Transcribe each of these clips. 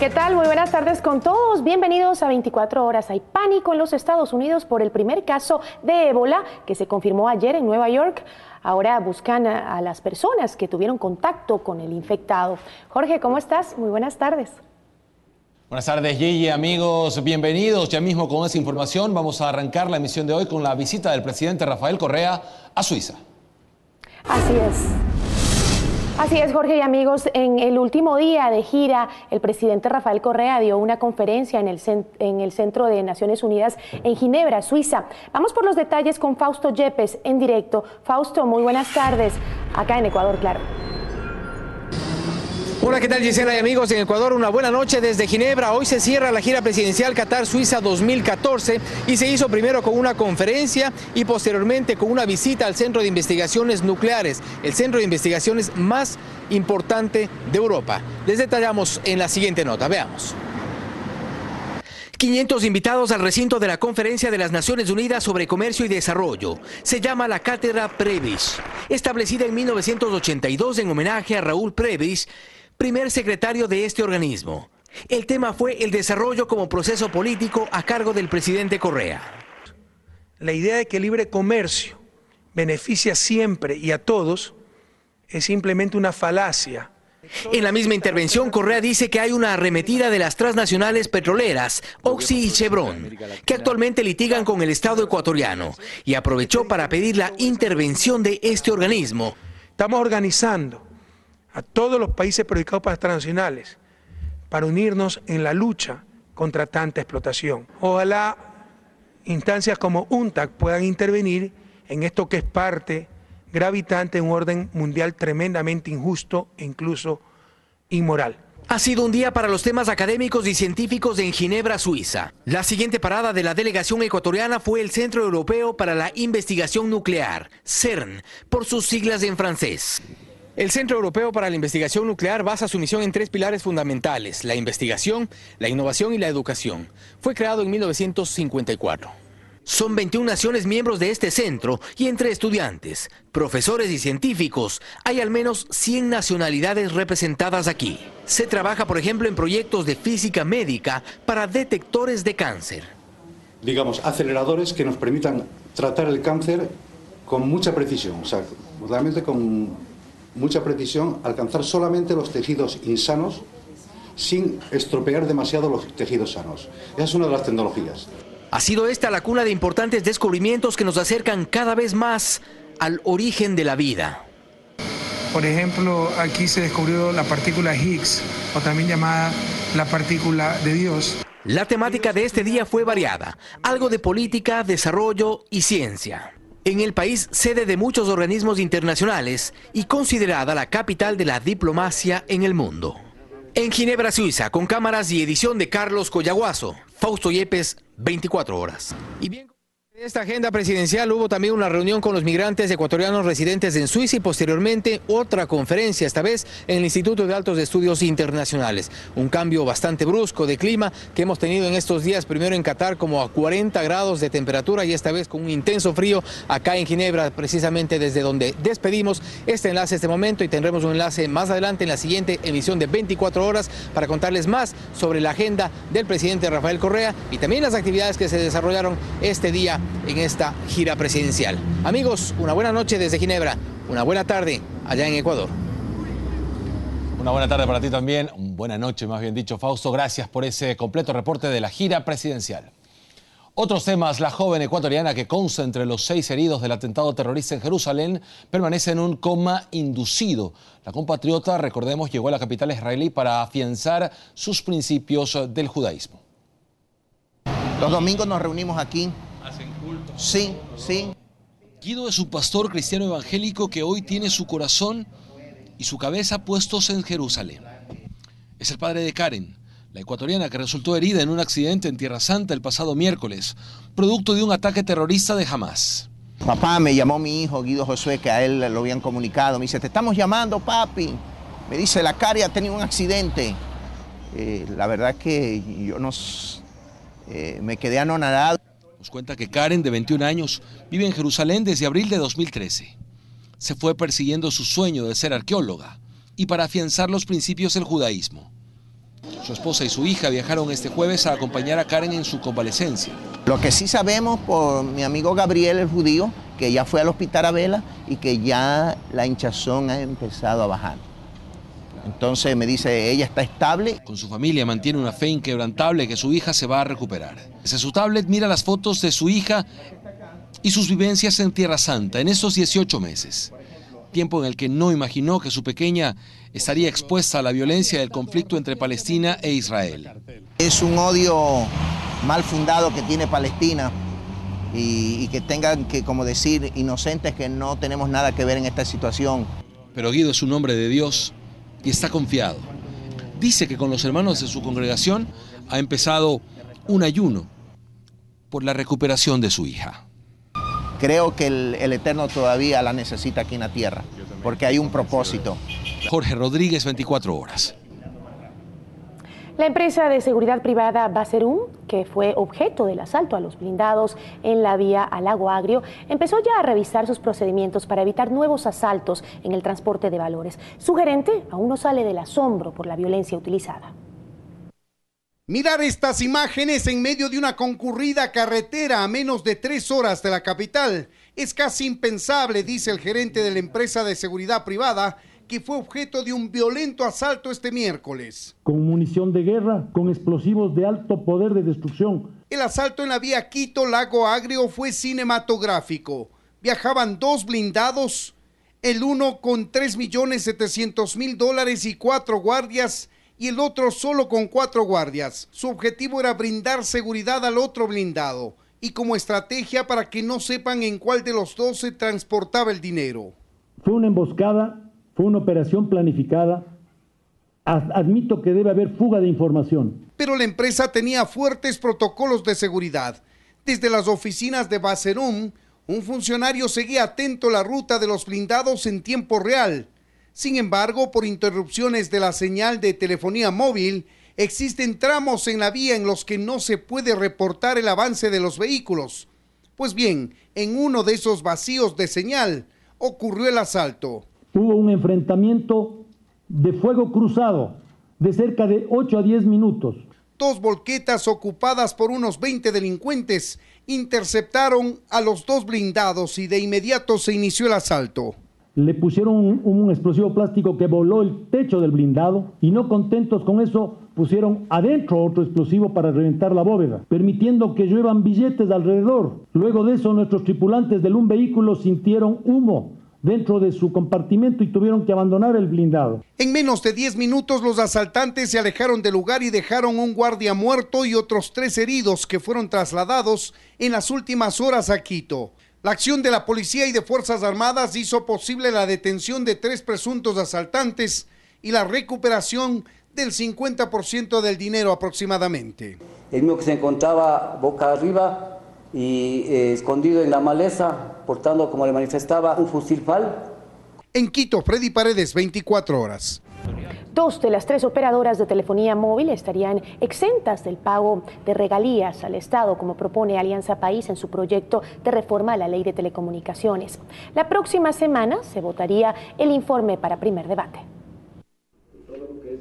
¿Qué tal? Muy buenas tardes con todos. Bienvenidos a 24 horas. Hay pánico en los Estados Unidos por el primer caso de ébola que se confirmó ayer en Nueva York. Ahora buscan a las personas que tuvieron contacto con el infectado. Jorge, ¿cómo estás? Muy buenas tardes. Buenas tardes, Gigi, amigos, bienvenidos. Ya mismo con esa información vamos a arrancar la emisión de hoy con la visita del presidente Rafael Correa a Suiza. Así es. Así es, Jorge y amigos, en el último día de gira, el presidente Rafael Correa dio una conferencia en el Centro de Naciones Unidas en Ginebra, Suiza. Vamos por los detalles con Fausto Yepes en directo. Fausto, muy buenas tardes, acá en Ecuador, claro. Hola, ¿qué tal, Gisela y amigos en Ecuador? Una buena noche desde Ginebra. Hoy se cierra la gira presidencial Qatar-Suiza 2014 y se hizo primero con una conferencia y posteriormente con una visita al Centro de Investigaciones Nucleares, el centro de investigaciones más importante de Europa. Les detallamos en la siguiente nota, veamos. 500 invitados al recinto de la Conferencia de las Naciones Unidas sobre Comercio y Desarrollo. Se llama la Cátedra Prebisch, establecida en 1982 en homenaje a Raúl Prebisch, primer secretario de este organismo. El tema fue el desarrollo como proceso político a cargo del presidente Correa. La idea de que el libre comercio beneficia siempre y a todos es simplemente una falacia. En la misma intervención, Correa dice que hay una arremetida de las transnacionales petroleras, Oxy y Chevron, que actualmente litigan con el Estado ecuatoriano, y aprovechó para pedir la intervención de este organismo. Estamos organizando a todos los países perjudicados por las transnacionales para unirnos en la lucha contra tanta explotación. Ojalá instancias como UNTAC puedan intervenir en esto que es parte gravitante de un orden mundial tremendamente injusto e incluso inmoral. Ha sido un día para los temas académicos y científicos en Ginebra, Suiza. La siguiente parada de la delegación ecuatoriana fue el Centro Europeo para la Investigación Nuclear, CERN, por sus siglas en francés. El Centro Europeo para la Investigación Nuclear basa su misión en 3 pilares fundamentales: la investigación, la innovación y la educación. Fue creado en 1954. Son 21 naciones miembros de este centro y entre estudiantes, profesores y científicos hay al menos 100 nacionalidades representadas aquí. Se trabaja, por ejemplo, en proyectos de física médica para detectores de cáncer. Digamos, aceleradores que nos permitan tratar el cáncer con mucha precisión, o sea, realmente con mucha precisión, alcanzar solamente los tejidos insanos sin estropear demasiado los tejidos sanos. Esa es una de las tecnologías. Ha sido esta la cuna de importantes descubrimientos que nos acercan cada vez más al origen de la vida. Por ejemplo, aquí se descubrió la partícula Higgs, o también llamada la partícula de Dios. La temática de este día fue variada, algo de política, desarrollo y ciencia. En el país, sede de muchos organismos internacionales y considerada la capital de la diplomacia en el mundo. En Ginebra, Suiza, con cámaras y edición de Carlos Collaguazo, Fausto Yepes, 24 horas. Y bien, en esta agenda presidencial hubo también una reunión con los migrantes ecuatorianos residentes en Suiza y posteriormente otra conferencia, esta vez en el Instituto de Altos Estudios Internacionales. Un cambio bastante brusco de clima que hemos tenido en estos días, primero en Qatar como a 40 grados de temperatura y esta vez con un intenso frío acá en Ginebra, precisamente desde donde despedimos este enlace este momento, y tendremos un enlace más adelante en la siguiente emisión de 24 horas para contarles más sobre la agenda del presidente Rafael Correa y también las actividades que se desarrollaron este día en esta gira presidencial. Amigos, una buena noche desde Ginebra, una buena tarde allá en Ecuador. Una buena tarde para ti también, buena noche más bien dicho, Fausto. Gracias por ese completo reporte de la gira presidencial. Otros temas: la joven ecuatoriana que consta entre los 6 heridos del atentado terrorista en Jerusalén permanece en un coma inducido. La compatriota, recordemos, llegó a la capital israelí para afianzar sus principios del judaísmo. Los domingos nos reunimos aquí. ¿Hacen culto? Sí, sí. Guido es un pastor cristiano evangélico que hoy tiene su corazón y su cabeza puestos en Jerusalén. Es el padre de Karen, la ecuatoriana que resultó herida en un accidente en Tierra Santa el pasado miércoles, producto de un ataque terrorista de Hamás. Papá, me llamó mi hijo Guido Josué, que a él lo habían comunicado. Me dice, te estamos llamando, papi. Me dice, la Cari ha tenido un accidente. La verdad que yo me quedé anonadado. Nos cuenta que Karen, de 21 años, vive en Jerusalén desde abril de 2013. Se fue persiguiendo su sueño de ser arqueóloga y para afianzar los principios del judaísmo. Su esposa y su hija viajaron este jueves a acompañar a Karen en su convalecencia. Lo que sí sabemos por mi amigo Gabriel, el judío, que ya fue al hospital Abela y que ya la hinchazón ha empezado a bajar. Entonces me dice, ella está estable. Con su familia mantiene una fe inquebrantable que su hija se va a recuperar. Desde su tablet mira las fotos de su hija y sus vivencias en Tierra Santa en esos 18 meses. Tiempo en el que no imaginó que su pequeña estaría expuesta a la violencia del conflicto entre Palestina e Israel. Es un odio mal fundado que tiene Palestina y que tengan que, como decir, inocentes que no tenemos nada que ver en esta situación. Pero Guido es un hombre de Dios y está confiado. Dice que con los hermanos de su congregación ha empezado un ayuno por la recuperación de su hija. Creo que el Eterno todavía la necesita aquí en la tierra, porque hay un propósito. Jorge Rodríguez, 24 horas. La empresa de seguridad privada Baserum, que fue objeto del asalto a los blindados en la vía al Lago Agrio, empezó ya a revisar sus procedimientos para evitar nuevos asaltos en el transporte de valores. Su gerente aún no sale del asombro por la violencia utilizada. Mirar estas imágenes en medio de una concurrida carretera a menos de 3 horas de la capital es casi impensable, dice el gerente de la empresa de seguridad privada, que fue objeto de un violento asalto este miércoles. Con munición de guerra, con explosivos de alto poder de destrucción. El asalto en la vía Quito-Lago Agrio fue cinematográfico. Viajaban 2 blindados, el uno con $3.700.000 y 4 guardias, y el otro solo con 4 guardias. Su objetivo era brindar seguridad al otro blindado y como estrategia para que no sepan en cuál de los dos se transportaba el dinero. Fue una emboscada, fue una operación planificada. Admito que debe haber fuga de información. Pero la empresa tenía fuertes protocolos de seguridad. Desde las oficinas de Baserum, un funcionario seguía atento a la ruta de los blindados en tiempo real. Sin embargo, por interrupciones de la señal de telefonía móvil, existen tramos en la vía en los que no se puede reportar el avance de los vehículos. Pues bien, en uno de esos vacíos de señal ocurrió el asalto. Hubo un enfrentamiento de fuego cruzado de cerca de 8 a 10 minutos. 2 volquetas ocupadas por unos 20 delincuentes interceptaron a los 2 blindados y de inmediato se inició el asalto. Le pusieron un explosivo plástico que voló el techo del blindado y no contentos con eso pusieron adentro otro explosivo para reventar la bóveda, permitiendo que lluevan billetes alrededor. Luego de eso nuestros tripulantes del un vehículo sintieron humo dentro de su compartimento y tuvieron que abandonar el blindado. En menos de 10 minutos los asaltantes se alejaron del lugar y dejaron un guardia muerto y otros 3 heridos que fueron trasladados en las últimas horas a Quito. La acción de la policía y de Fuerzas Armadas hizo posible la detención de 3 presuntos asaltantes y la recuperación del 50% del dinero aproximadamente. El mío que se encontraba boca arriba y escondido en la maleza, portando, como le manifestaba, un fusil FAL. En Quito, Freddy Paredes, 24 horas. 2 de las 3 operadoras de telefonía móvil estarían exentas del pago de regalías al Estado, como propone Alianza País en su proyecto de reforma a la Ley de Telecomunicaciones. La próxima semana se votaría el informe para primer debate.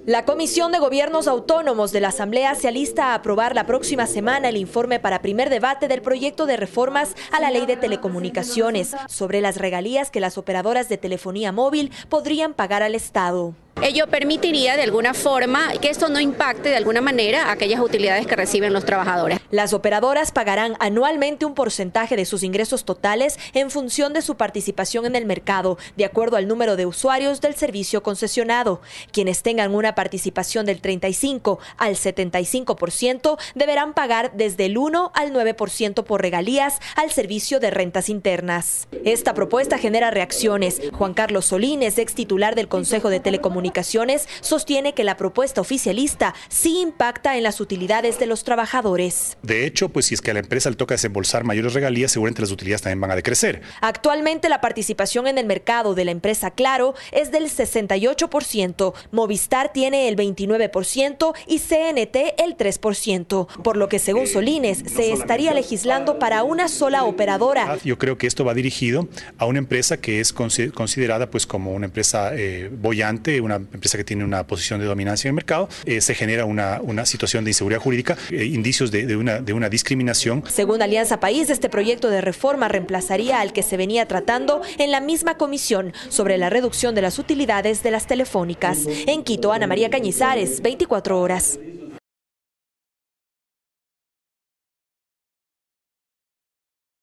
La Comisión de Gobiernos Autónomos de la Asamblea se alista a aprobar la próxima semana el informe para primer debate del proyecto de reformas a la Ley de Telecomunicaciones sobre las regalías que las operadoras de telefonía móvil podrían pagar al Estado. Ello permitiría de alguna forma que esto no impacte de alguna manera aquellas utilidades que reciben los trabajadores. Las operadoras pagarán anualmente un porcentaje de sus ingresos totales en función de su participación en el mercado, de acuerdo al número de usuarios del servicio concesionado. Quienes tengan una participación del 35 al 75% deberán pagar desde el 1 al 9% por regalías al servicio de rentas internas. Esta propuesta genera reacciones. Juan Carlos Solines, ex titular del Consejo de Telecomunicaciones, sostiene que la propuesta oficialista sí impacta en las utilidades de los trabajadores. De hecho, pues si es que a la empresa le toca desembolsar mayores regalías, seguramente las utilidades también van a decrecer. Actualmente la participación en el mercado de la empresa Claro es del 68%, Movistar tiene el 29% y CNT el 3%, por lo que según Solines se estaría legislando para una sola operadora. Yo creo que esto va dirigido a una empresa que es considerada pues como una empresa boyante, una una empresa que tiene una posición de dominancia en el mercado, se genera una situación de inseguridad jurídica, indicios de una discriminación. Según Alianza País, este proyecto de reforma reemplazaría al que se venía tratando en la misma comisión sobre la reducción de las utilidades de las telefónicas. En Quito, Ana María Cañizares, 24 horas.